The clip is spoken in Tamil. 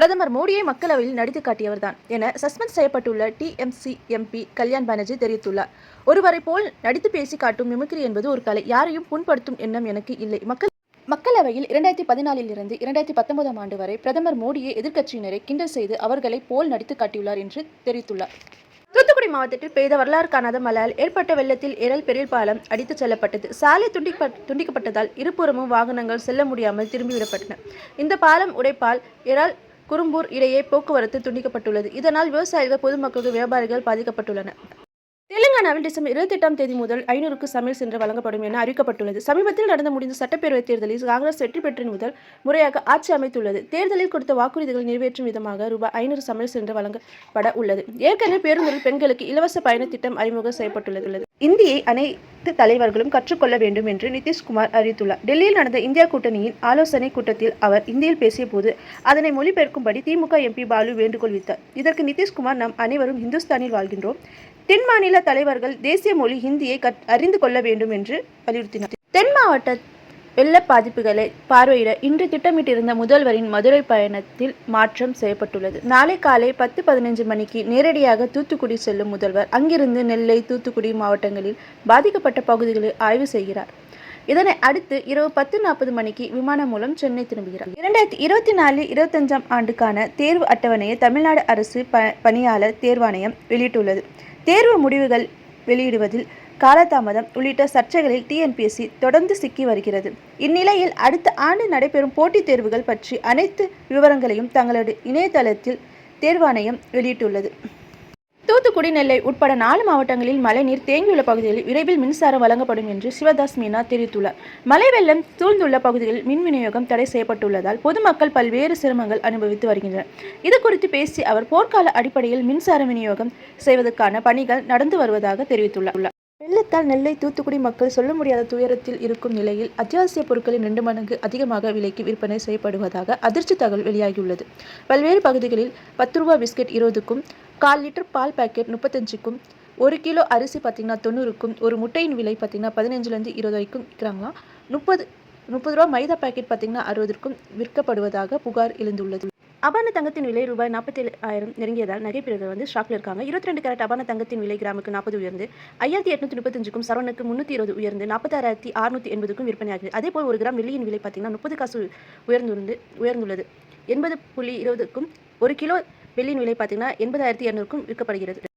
பிரதமர் மோடியை மக்களவையில் நடித்து காட்டியவர்தான் என சஸ்பெண்ட் செய்யப்பட்டுள்ள டிஎம்சி எம்பி கல்யாண் பானர்ஜி தெரிவித்துள்ளார். ஒருவரை போல் நடித்து பேசி காட்டும் மிமிக்ரி என்பது ஒரு கலை. யாரையும் புண்படுத்தும் எண்ணம் எனக்கு இல்லை. மக்களவையில் 2014 இருந்து 2019 ஆண்டு வரை பிரதமர் மோடியை எதிர்க்கட்சியினரை கிண்டல் செய்து அவர்களை போல் நடித்து காட்டியுள்ளார் என்று தெரிவித்துள்ளார். தூத்துக்குடி மாவட்டத்தில் பெய்த வரலாறு காணாத மழையால் ஏற்பட்ட வெள்ளத்தில் ஏரல் பெரிய பாலம் அடித்துச் செல்லப்பட்டது. சாலை துண்டிக்கப்பட்டதால் இருபுறமும் வாகனங்கள் செல்ல முடியாமல் திரும்பிவிடப்பட்டன. இந்த பாலம் உடைப்பால் ஏரால் குரும்பூர் இடையே போக்குவரத்து துண்டிக்கப்பட்டுள்ளது. இதனால் விவசாயிகள், பொதுமக்கள், வியாபாரிகள் பாதிக்கப்பட்டுள்ளனர். தெலுங்கானாவில் டிசம்பர் 28ஆம் தேதி முதல் 500க்கு சமையல் சிலிண்டர் வழங்கப்படும் என அறிவிக்கப்பட்டுள்ளது. சமீபத்தில் நடந்து முடிந்த சட்டப்பேரவைத் தேர்தலில் காங்கிரஸ் வெற்றி பெற்று முதல் முறையாக ஆட்சி அமைத்துள்ளது. தேர்தலில் கொடுத்த வாக்குறுதிகளை நிறைவேற்றும் விதமாக ரூபாய் 500 சமையல் சிலிண்டர் வழங்கப்பட உள்ளது. ஏற்கனவே பேருந்துகளில் பெண்களுக்கு இலவச பயண திட்டம் அறிமுகம் செய்யப்பட்டுள்ளது. இந்தியை அனைத்து தலைவர்களும் கற்றுக்கொள்ள வேண்டும் என்று நிதிஷ்குமார் அறிவித்துள்ளார். டெல்லியில் நடந்த இந்தியா கூட்டணியின் ஆலோசனை கூட்டத்தில் அவர் இந்தியில் பேசிய போது அதனை மொழிபெயர்க்கும்படி திமுக எம்பி பாலு வேண்டுகோள் விடுத்தார். இதற்கு நிதிஷ்குமார், நாம் அனைவரும் இந்துஸ்தானில் வாழ்கின்றோம். தென் மாநில தலைவர்கள் தேசிய மொழி ஹிந்தியை அறிந்து கொள்ள வேண்டும் என்று வலியுறுத்தினார். தென் மாவட்ட வெள்ள பாதிப்புகளை பார்வையிட இன்று திட்டமிட்டிருந்த முதல்வரின் மதுரை பயணத்தில் மாற்றம் செய்யப்பட்டுள்ளது. நாளை காலை 10:15 மணிக்கு நேரடியாக தூத்துக்குடி செல்லும் முதல்வர் அங்கிருந்து நெல்லை, தூத்துக்குடி மாவட்டங்களில் பாதிக்கப்பட்ட பகுதிகளை ஆய்வு செய்கிறார். இதனை அடுத்து இரவு 10:40 மணிக்கு விமானம் மூலம் சென்னை திரும்புகிறார். 2024-25 ஆண்டுக்கான தேர்வு அட்டவணையை தமிழ்நாடு அரசு பணியாளர் தேர்வாணையம் வெளியிட்டுள்ளது. தேர்வு முடிவுகள் வெளியிடுவதில் காலதாமதம் உள்ளிட்ட சர்ச்சைகளில் டிஎன்பிஎஸ்சி தொடர்ந்து சிக்கி வருகிறது. இந்நிலையில் அடுத்த ஆண்டு நடைபெறும் போட்டித் தேர்வுகள் பற்றி அனைத்து விவரங்களையும் தங்களது இணையதளத்தில் தேர்வாணையம் வெளியிட்டுள்ளது. தூத்துக்குடி, நெல்லை உட்பட 4 மாவட்டங்களில் மழைநீர் தேங்கியுள்ள பகுதிகளில் விரைவில் மின்சாரம் வழங்கப்படும் என்று சிவதாஸ் மீனா தெரிவித்துள்ளார். மழை வெள்ளம் சூழ்ந்துள்ள பகுதிகளில் மின் விநியோகம் தடை செய்யப்பட்டுள்ளதால் பொதுமக்கள் பல்வேறு சிரமங்கள் அனுபவித்து வருகின்றனர். இதுகுறித்து பேசிய அவர், போர்க்கால அடிப்படையில் மின்சார விநியோகம் செய்வதற்கான பணிகள் நடந்து வருவதாக தெரிவித்துள்ளார். வெள்ளத்தால் நெல்லை, தூத்துக்குடி மக்கள் சொல்ல முடியாத துயரத்தில் இருக்கும் நிலையில் அத்தியாவசிய பொருட்களின் 2 மடங்கு அதிகமாக விலைக்கு விற்பனை செய்யப்படுவதாக அதிர்ச்சி தகவல் வெளியாகியுள்ளது. பல்வேறு பகுதிகளில் 10 ரூபாய் பிஸ்கெட் 20க்கும், 1/4 லிட்டர் பால் பாக்கெட் 35க்கும், 1 கிலோ அரிசி 90க்கும், ஒரு முட்டையின் விலை 15லிருந்து 20 வரைக்கும் விற்கிறாங்களாம். 30 ரூபாய் மைதா பாக்கெட் 60க்கும் விற்கப்படுவதாக புகார் எழுந்துள்ளது. அபான தங்கத்தின் விலை ரூபாய் 47,000 நெருங்கியதால் நகை பிரிவுகள் ஷாக்கில் இருக்காங்க. 22 கேரட் அபான தங்கத்தின் விலை கிராமுக்கு 40 உயர்ந்து 5,835க்கும், சரவணுக்கு 320 உயர்ந்து 46,680க்கும் விற்பனையாகிறது. அதேபோல் 1 கிராம் வெள்ளியின் விலை 30 காசு உயர்ந்துள்ளது. 80.20க்கும், 1 கிலோ வெள்ளியின் விலை 80,200க்கும் விற்கப்படுகிறது.